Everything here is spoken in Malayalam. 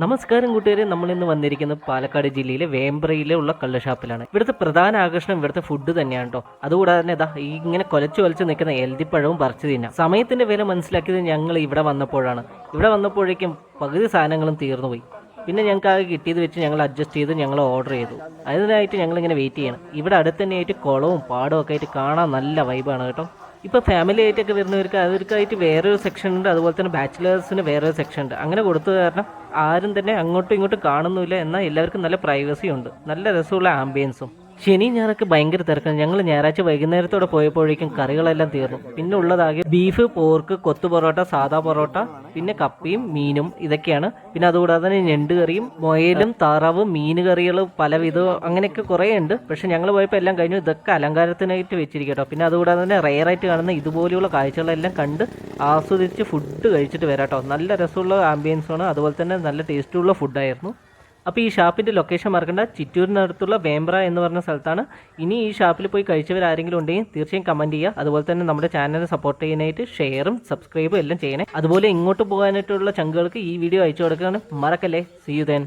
നമസ്കാരം കൂട്ടുകാരെ, നമ്മളിന്ന് വന്നിരിക്കുന്നത് പാലക്കാട് ജില്ലയിലെ വേമ്പ്രയിലെ ഉള്ള കള്ളുഷാപ്പിലാണ്. ഇവിടുത്തെ പ്രധാന ആകർഷണം ഇവിടുത്തെ ഫുഡ് തന്നെയാണ് കേട്ടോ. അതുകൂടാതെ തന്നെ ഈ ഇങ്ങനെ കൊലച്ചു നിൽക്കുന്ന എൽദിപ്പഴവും പറിച്ചു തിന്നാം. സമയത്തിന്റെ വില മനസ്സിലാക്കിയത് ഞങ്ങൾ ഇവിടെ വന്നപ്പോഴാണ്. ഇവിടെ വന്നപ്പോഴേക്കും പകുതി സാധനങ്ങളും തീർന്നുപോയി. പിന്നെ ഞങ്ങൾക്ക് ആകെ കിട്ടിയത് വെച്ച് ഞങ്ങൾ അഡ്ജസ്റ്റ് ചെയ്ത് ഞങ്ങൾ ഓർഡർ ചെയ്തു. അതിനായിട്ട് ഞങ്ങളിങ്ങനെ വെയിറ്റ് ചെയ്യണം. ഇവിടെ അടുത്ത് തന്നെയായിട്ട് കുളവും പാടവും ഒക്കെ ആയിട്ട് കാണാൻ നല്ല വൈബാണ് കേട്ടോ. ഇപ്പോൾ ഫാമിലി ആയിട്ടൊക്കെ വരുന്നവർക്ക് അവർക്കായിട്ട് വേറൊരു സെക്ഷൻ ഉണ്ട്, അതുപോലെ തന്നെ ബാച്ചിലേഴ്സിന് വേറൊരു സെക്ഷൻ ഉണ്ട്. അങ്ങനെ കൊടുത്തത് കാരണം ആരും തന്നെ അങ്ങോട്ടും ഇങ്ങോട്ടും കാണുന്നില്ല. എന്നാൽ എല്ലാവർക്കും നല്ല പ്രൈവസി ഉണ്ട്, നല്ല രസമുള്ള ആംബിയൻസും. ശനി ഞായറൊക്കെ ഭയങ്കര തിരക്കാണ്. ഞങ്ങൾ ഞായറാഴ്ച വൈകുന്നേരത്തോടെ പോയപ്പോഴേക്കും കറികളെല്ലാം തീർന്നു. പിന്നെ ഉള്ളതാകെ ബീഫ്, പോർക്ക്, കൊത്തു പൊറോട്ട, സാദാ പൊറോട്ട, പിന്നെ കപ്പിയും മീനും ഇതൊക്കെയാണ്. പിന്നെ അതുകൂടാതെ തന്നെ ഞണ്ട് കറിയും മുയലും താറാവും മീൻ കറികൾ പലവിധവും അങ്ങനെയൊക്കെ കുറേ ഉണ്ട്. പക്ഷെ ഞങ്ങൾ പോയപ്പോൾ എല്ലാം കഴിഞ്ഞു. ഇതൊക്കെ അലങ്കാരത്തിനായിട്ട് വെച്ചിരിക്കട്ടോ. പിന്നെ അതുകൂടാതെ തന്നെ റെയറായിട്ട് കാണുന്ന ഇതുപോലെയുള്ള കാഴ്ചകളെല്ലാം കണ്ട് ആസ്വദിച്ച് ഫുഡ് കഴിച്ചിട്ട് വരാട്ടോ. നല്ല രസമുള്ള ആംബിയൻസാണ്, അതുപോലെ തന്നെ നല്ല ടേസ്റ്റുള്ള ഫുഡായിരുന്നു. അപ്പോൾ ഈ ഷാപ്പിൻ്റെ ലൊക്കേഷൻ മറക്കണ്ട, ചിറ്റൂരിനടുത്തുള്ള വേമ്പ്ര എന്ന് പറഞ്ഞ സ്ഥലത്താണ്. ഇനി ഈ ഷാപ്പിൽ പോയി കഴിച്ചവരാരെങ്കിലും ഉണ്ടെങ്കിൽ തീർച്ചയായും കമൻറ്റ് ചെയ്യുക. അതുപോലെ തന്നെ നമ്മുടെ ചാനലിനെ സപ്പോർട്ട് ചെയ്യാനായിട്ട് ഷെയറും സബ്സ്ക്രൈബും എല്ലാം ചെയ്യണേ. അതുപോലെ ഇങ്ങോട്ട് പോകാനായിട്ടുള്ള ചങ്കുകൾക്ക് ഈ വീഡിയോ അയച്ചു കൊടുക്കുകയാണ് മറക്കല്ലേ. See you then.